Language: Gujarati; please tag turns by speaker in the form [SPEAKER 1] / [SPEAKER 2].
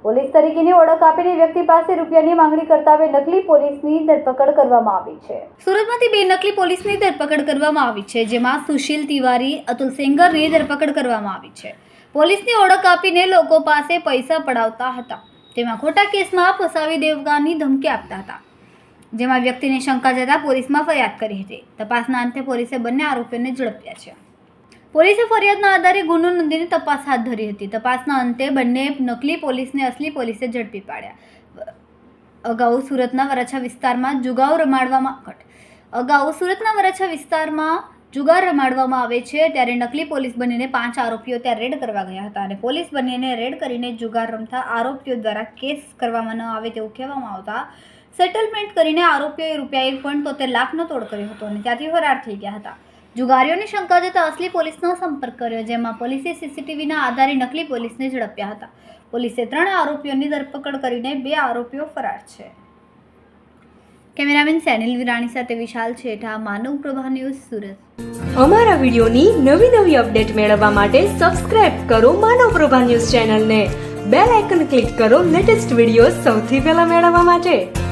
[SPEAKER 1] પોલીસ તરીકેની ઓળખ આપીને વ્યક્તિ પાસે રૂપિયાની માંગણી કરતા બે નકલી પોલીસની ધરપકડ કરવામાં આવી છે। સુરતમાંથી બે નકલી પોલીસની ધરપકડ કરવામાં આવી છે, જેમાં સુશીલ તિવારી, અતુલ સેંગરની ધરપકડ કરવામાં આવી છે। પોલીસની ઓળખ આપીને લોકો પાસે પૈસા પડાવતા હતા, તેમાં ખોટા કેસમાં ફસાવી દેવાની ધમકી આપતા હતા, જેમાં વ્યક્તિને શંકા જતા પોલીસમાં ફરિયાદ કરી હતી। તપાસના અંતે પોલીસે બંને આરોપીઓને ઝડપ્યા છે। પોલીસે ફરિયાદના આધારે ગુનો નોંધીને તપાસ હાથ ધરી હતી। તપાસના અંતે બંને નકલી પોલીસને અસલી પોલીસે ઝડપી પાડ્યા। અગાઉ સુરતના વરાછા વિસ્તારમાં જુગાર રમાડવામાં આવે છે, ત્યારે નકલી પોલીસ બનીને 5 આરોપીઓ ત્યાં રેડ કરવા ગયા હતા અને પોલીસ બનીને રેડ કરીને જુગાર રમતા આરોપીઓ દ્વારા કેસ કરવામાં ન આવે તેવું કહેવામાં આવતા સેટલમેન્ટ કરીને આરોપીઓએ ₹1.73 લાખનો તોડ કર્યો હતો અને ત્યાંથી ફરાર થઈ ગયા હતા। જુગારીઓની શંકા જતા અસલી પોલીસનો સંપર્ક કર્યો, જેમાં પોલીસે સીસીટીવીના આધારે નકલી પોલીસને ઝડપ્યા હતા। પોલીસે 3 આરોપીઓની ધરપકડ કરીને 2 આરોપીઓ ફરાર છે। કેમેરામેન સેનિલ વિરાણી સાથે વિશાલ છેઠા, માનવ પ્રભા ન્યૂઝ, સુરત।
[SPEAKER 2] અમારા વિડીયોની નવી અપડેટ મેળવવા માટે સબસ્ક્રાઇબ કરો માનવ પ્રભા ન્યૂઝ ચેનલને, બેલ આઇકન ક્લિક કરો લેટેસ્ટ વિડીયો સૌથી પહેલા મેળવવા માટે।